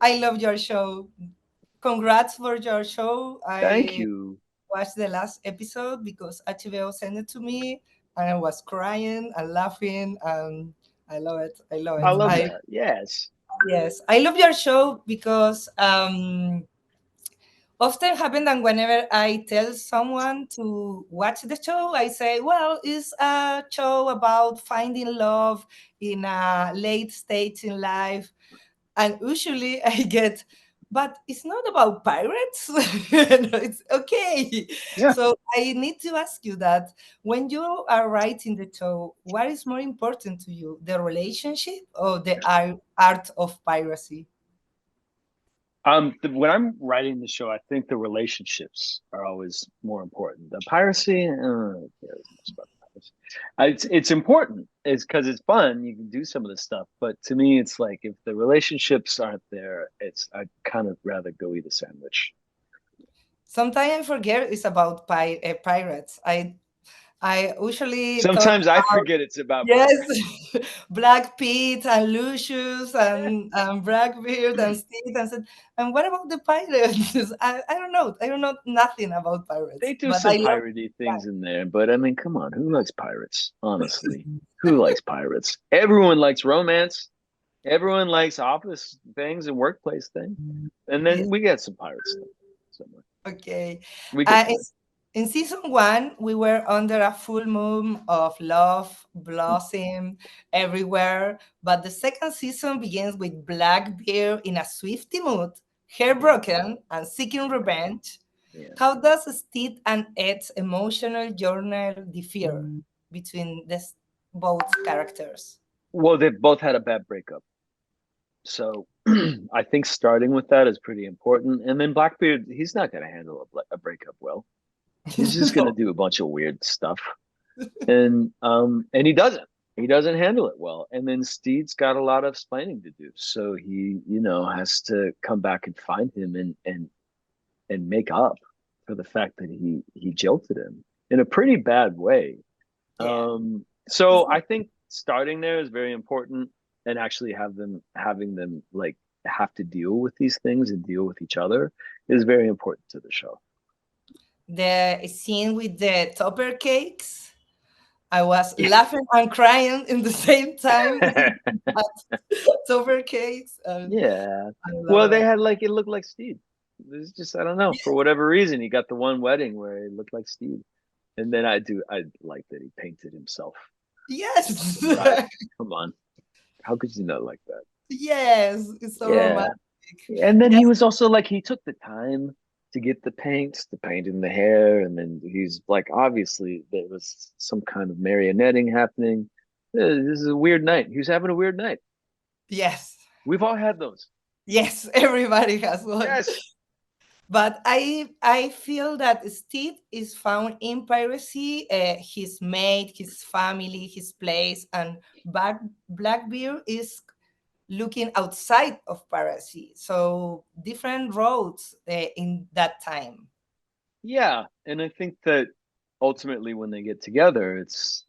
I love your show. Congrats for your show. Thank I you. watched the last episode because HBO sent it to me, and I was crying and laughing, and I love it. I love I it. love I that. Yes. Yes, I love your show because often happen that whenever I tell someone to watch the show, I say, well, it's a show about finding love in a late stage in life. And usually I get, but it's not about pirates. No, it's okay. Yeah. So I need to ask you that when you are writing the show, what is more important to you, the relationship or the art of piracy? When I'm writing the show, I think the relationships are always more important. The piracy, I don't care as much about the piracy. It's important. It's because it's fun. You can do some of the stuff, but to me, it's like if the relationships aren't there, it's I'd kind of rather go eat a sandwich. Sometimes I forget it's about pirates. I usually thought Sometimes I forget it's about yes, pirates. Black Pete and Lucius and Blackbeard and Steve and said, and what about the pirates? I don't know. I don't know nothing about They pirates, do but some I love piratey things in there, but I mean, come on, who likes pirates? Honestly, who likes pirates? Everyone likes romance. Everyone likes office things and workplace things, and yes. then we get some pirate stuff somewhere. Okay. We get Uh, to in, it. in season one, we were under a full moon of love, blossom everywhere. But the second season begins with Blackbeard in a swifty mood, heartbroken and seeking revenge. Yeah. How does Steve and Ed's emotional journey differ between both characters? Well, they both had a bad breakup, so I think starting with that is pretty important. And then Blackbeard, he's not going to handle a breakup well. He's just going to No. do a bunch of weird stuff, and he doesn't. He doesn't handle it well. And then Steed's got a lot of explaining to do, so he, has to come back and find him and make up for the fact that he jilted him in a pretty bad way. Yeah. So I think starting there is very important, and actually having them like have to deal with these things and deal with each other is very important to the show. The scene with the topper cakes, I was laughing and crying in the same time. Topper cakes, and Yeah. I love Well, they it. had like it looked like Steve. It's just I don't know, for whatever reason he got the one wedding where he looked like Steve. And then I like that he painted himself as the Yes, bride. Come on. How could you not like that? yes, it's so Yeah. romantic. And then he Yes, was also like he took the time to get the paint in the hair, and then he's like obviously there was some kind of marionetting happening. This is a weird night. He was having a weird night. yes, We've all had those. yes. Everybody has one. Yes. But I feel that Steve is found in piracy, his mate, his family, his place, and Blackbeard is looking outside of piracy. So different roads in that time. Yeah, and I think that ultimately when they get together, it's,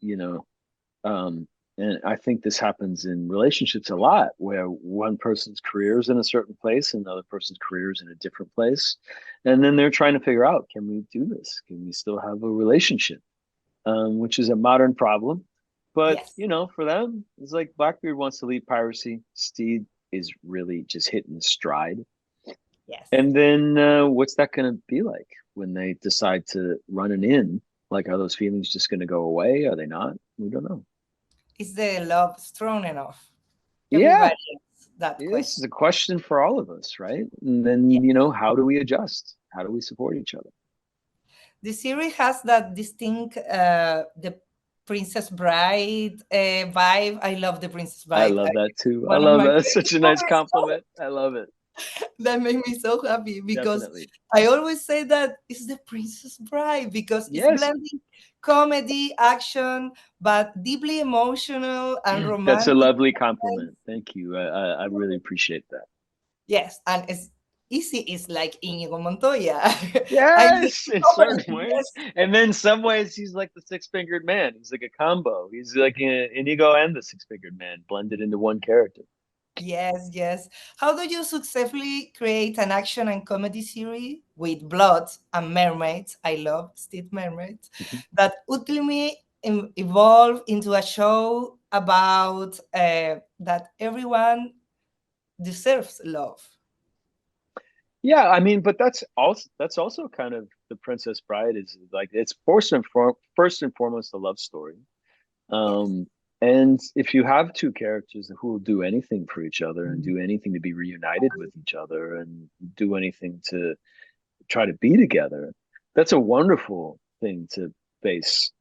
and I think this happens in relationships a lot where one person's career is in a certain place and the other person's career is in a different place. And then they're trying to figure out, can we do this? Can we still have a relationship? Which is a modern problem. But, Yes, for them, it's like Blackbeard wants to leave piracy. Steed is really just hitting stride. yes. And then what's that going to be like when they decide to run an inn? Like, are those feelings just going to go away? Are they not? We don't know. Is the love strong enough? Yeah, Everybody asks that this is question. a question for all of us, right? And then, how do we adjust? How do we support each other? The series has that distinct the Princess Bride vibe. I love the Princess I Bride. love that too. I One of love my that. It's favorite such a nice movies. compliment. I love it. That made me so happy because Definitely. I always say that it's the Princess Bride because it's Yes, blending comedy, action, but deeply emotional and that's a romantic. lovely compliment. Thank you. I really appreciate that. Yes, and it's easy. It's like Inigo Montoya. I love Yes, in certain comedy. ways. Yes, And then some ways he's like the six-fingered man. He's like a combo. He's like Inigo and the six-fingered man blended into one character. Yes, yes. How do you successfully create an action and comedy series with blood and mermaids? I love Steve Mermaids that ultimately evolve into a show about that everyone deserves love. Yeah, I mean, but that's also kind of the Princess Bride is like it's first and foremost a love story. Yes. Um, and if you have two characters who will do anything for each other and do anything to be reunited with each other and do anything to try to be together, that's a wonderful thing to base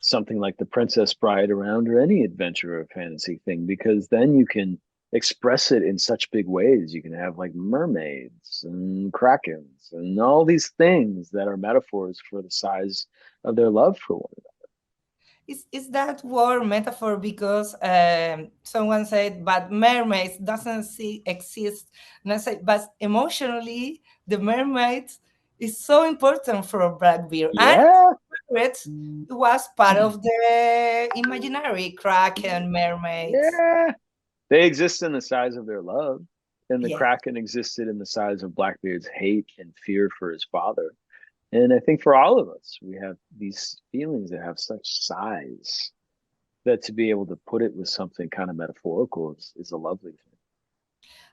something like The Princess Bride around or any adventure or fantasy thing, because then you can express it in such big ways. You can have like mermaids and krakens and all these things that are metaphors for the size of their love for one Is that word metaphor because someone said, but mermaids doesn't see, exist. And I said, but emotionally, the mermaids is so important for Blackbeard. And another. it was part of the imaginary Kraken mermaids. Yeah. They exist in the size of their love, and the Yeah. Kraken existed in the size of Blackbeard's hate and fear for his father. And I think for all of us, we have these feelings that have such size that to be able to put it with something kind of metaphorical is a lovely thing.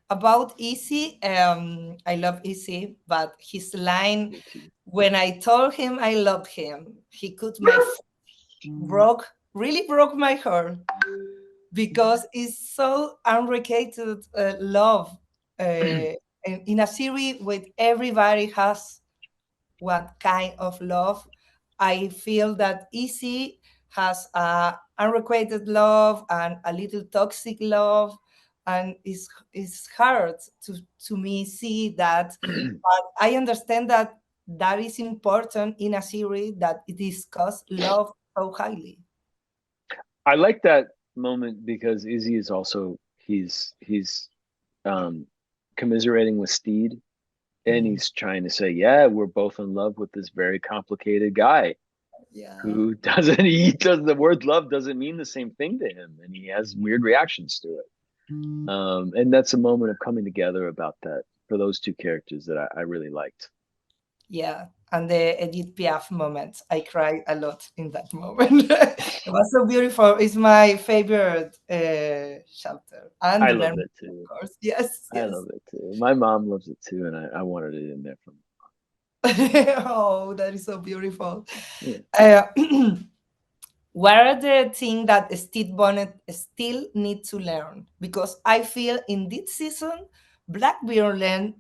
About Easy, I love Easy, but his line, Me too. when I told him I loved him, he could my broke, really broke my heart because it's so unrequited love in a series with everybody has one kind of love. I feel that Easy has a unrequited love and a little toxic love, and it's hard to me see that. But I understand that that is important in a series that it discuss love so highly. I like that moment because Izzy is also he's um commiserating with Steed, and Mm. he's trying to say, yeah, we're both in love with this very complicated guy Yeah. who doesn't he does the word love doesn't mean the same thing to him, and he has weird reactions to it. And that's a moment of coming together about that for those two characters that I really liked. Yeah, and the Edith Piaf moment. I cried a lot in that moment. It was so beautiful. It's my favorite chapter. And I the loved memory, it of too. course. Yes, I yes. love it too. My mom loves it too, and I wanted it in there from Oh, that is so beautiful. yeah. Uh, what are the things that Steve Bonnet still need to learn? Because I feel in this season, Blackbeard learned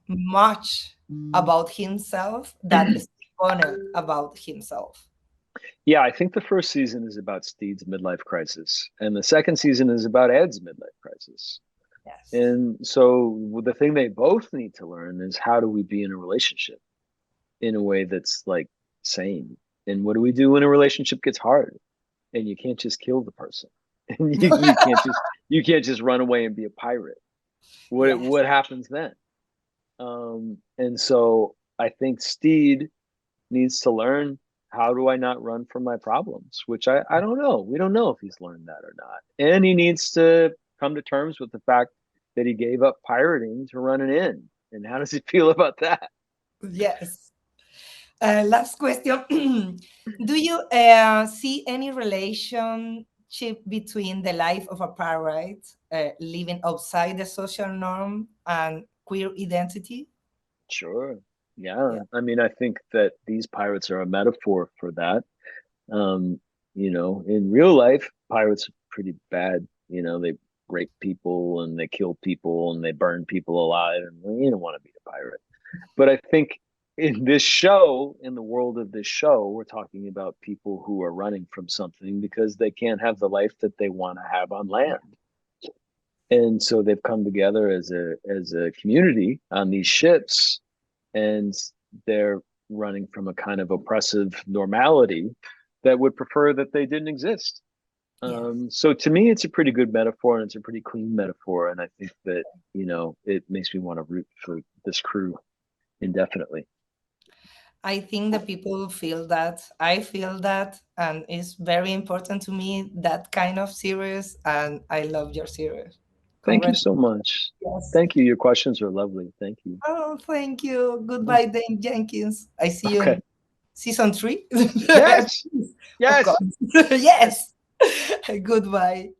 much about himself that Steve Bonnet about himself. Yeah, I think the first season is about Steed's midlife crisis, and the second season is about Ed's midlife crisis. Yes. And so the thing they both need to learn is how do we be in a relationship in a way that's like sane? And what do we do when a relationship gets hard and you can't just kill the person? And you can't just run away and be a pirate. Yes. What happens then? And so I think Steed needs to learn how do I not run from my problems, which I don't know. We don't know if he's learned that or not. And he needs to come to terms with the fact that he gave up pirating to run an inn. And how does he feel about that? Yes. Last question. Do you see any relationship between the life of a pirate living outside the social norm and queer identity? Sure. Yeah. Yeah. I mean, I think that these pirates are a metaphor for that. In real life, pirates are pretty bad. They rape people and they kill people and they burn people alive, and well, you don't want to be a pirate. But I think in this show, in the world of this show, we're talking about people who are running from something because they can't have the life that they want to have on land. And so they've come together as a community on these ships, and they're running from a kind of oppressive normality that would prefer that they didn't exist. Yeah. So to me, it's a pretty good metaphor, and it's a pretty clean metaphor. And I think that, it makes me want to root for this crew indefinitely. I think the people feel that. I feel that. And it's very important to me, that kind of series. And I love your series. Thank you Congrats. so much. Yes. Thank you. Your questions are lovely. Thank you. Oh, thank you. Goodbye, Dane Jenkins. I see you Okay. in season 3. Yes. Of Yes. course. Yes. Goodbye.